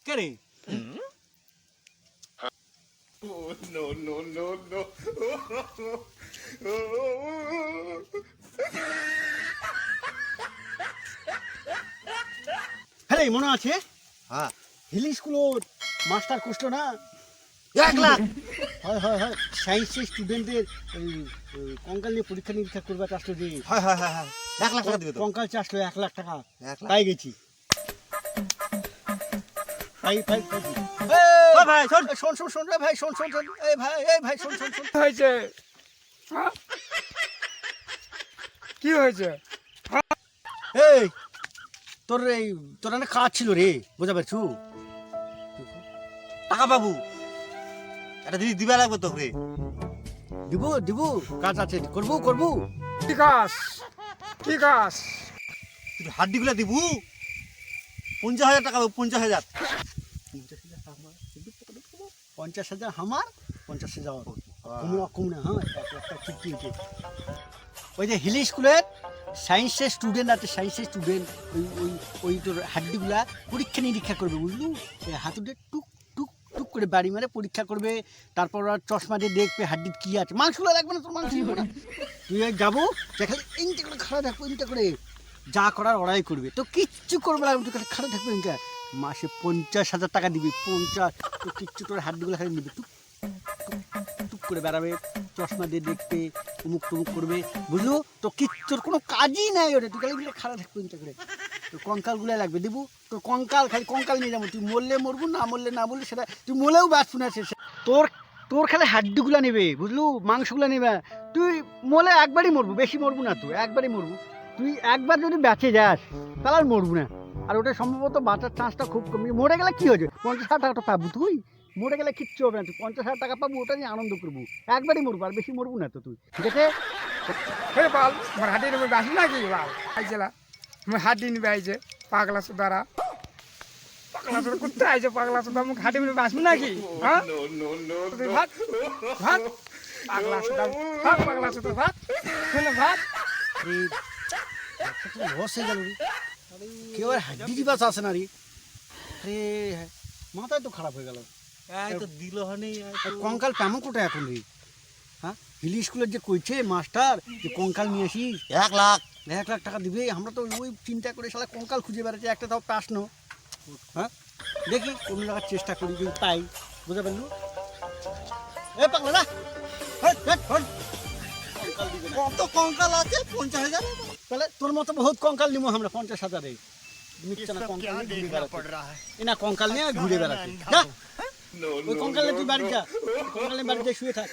কে রে? হ্যাঁ মনে আছে? হ্যাঁ হিলি স্কুলের মাস্টার কষ্ট না? 1 লাখ। হয় হয় হয়, সায়েন্সের স্টুডেন্টদের কঙ্কাল নিয়ে পরীক্ষা নিরীক্ষা করবে আসলো যে, হ্যাঁ হ্যাঁ হ্যাঁ হ্যাঁ 1 লাখ টাকা দিবে তো। কঙ্কাল চাষলো 1 লাখ টাকা 1 লাখ। পাই গেছি। পাই পাই পাই। ও ভাই শোন। শোন শোন শোন রে ভাই, শোন শোন শোন, এই ভাই শোন শোন শোন। হয়েছে কি হয়েছে? এই তোর না কাজ ছিল রে, বুঝা পারছু? টাকা পাবো, এটা দিবা লাগবে তো রে। দিব কাজ আছে, করবো। কি কাজ? কি কাজ? তুই হাড্ডিগুলা দিবু 50,000 টাকা পাবো। 50,000 50,000 আমার, 50,000 কমনা। হ্যাঁ একটা চুক্তি হয়েছে। ওই যে হিলি স্কুলের সায়েন্সের স্টুডেন্ট আছে, সায়েন্সের স্টুডেন্ট ওই তোর হাড্ডিগুলা পরীক্ষা নিরীক্ষা করবে, বুঝলু? হাতুড়ে টুক টুক টুক করে বাড়ি মারে পরীক্ষা করবে, তারপর ওরা চশমা দিয়ে দেখবে হাড্ডির কি আছে। মাংসগুলো লাগবে না তোর, মাংস লাগবে না। তুই যাবো খালি ইনটা করে খাড়া থাকবো, ইনটা করে যা করার ওরাই করবে, তো কিচ্ছু করবে না, তুই খালি খাড়া থাকবে। ইনকা মাসে 50,000 টাকা দিবি, 50। তো কিচ্ছু তোর হাড্ডিগুলো খালি নিবি, টুক টুক করে বেড়াবে, চশমা দিয়ে দেখবে, উমুক টুমুক করবে, বুঝলু? তো তোর কোনো কাজই নাই ওটা, তুই খালি খাড়া থাকবো ইনটা করে। তোর কঙ্কালগুলো লাগবে, দিবু তোর কঙ্কাল, খালি কঙ্কাল নিয়ে যাবো। তুই মরলে মরবু, না মরলে সেটা তুই মরলেও বাঁচবো না। তোর খালি হাড্ডিগুলো নেবে, বুঝলু? মাংসগুলো নেবে। তুই মরলে একবারই মরবু, বেশি মরবু না, তুই একবারই মরবু। তুই একবার যদি বেঁচে যাস তাহলে আর মরবু না। আর ওটা সম্ভবত বাঁচার চান্সটা খুব কম। মরে গেলে কি হয়েছে? 50,000 টাকাটা পাবো তুই। মরে গেলে কিচ্ছু হবে না, তুই 50,000 টাকা পাবো, ওটা নিয়ে আনন্দ করবো। একবারই মরবো, আর বেশি মরবো না তো তুই, ঠিক আছে? বল আমার হাড্ডি নেবে বাসি নাকি? বাল আইছিলা আমার হাড্ডি নিবে আইছে পাগলা সুদারা, পাগলা সুদা করতে আইছে, পাগলা সুদা মুখ হাড্ডি নিবে বাসবি নাকি? হ্যাঁ তুই ভাত ভাত পাগলা সুদা ভাত, পাগলা সুদা ভাত শুনে ভাত। লস হয়ে গেল রে, কেউ আর হাড্ডি দিবাস আসে না রে। আরে মাথায় তো খারাপ হয়ে গেল। এই তো দিল হনি। কঙ্কাল তেমন কোথায় এখন রে? হ্যাঁ, হিলি স্কুলের যে কইছে মাস্টার যে কঙ্কাল নিয়ে আসিস, 1 লাখ। 1 লাখ টাকা দিবে। আমরা তো ওই চিন্তা করে শালা কঙ্কাল খুঁজে বেড়াচ্ছি, একটা তাও পাস নো। হ্যাঁ, দেখি কোন জায়গার চেষ্টা করি যদি পাই, বুঝতে পারলু? এ পাগলা না, কত কঙ্কাল আছে? 50,000। তাহলে তোর মতো বহুত কঙ্কাল নিবো আমরা 50,000-এ। মিথ্যা না, কঙ্কাল নিয়ে ঘুরে বেড়াচ্ছি। না কঙ্কাল নিয়ে ঘুরে বেড়াচ্ছি। যা ওই কঙ্কালে তুই বাড়ি যা, কঙ্কালে বাড়ি যা শুয়ে থাক।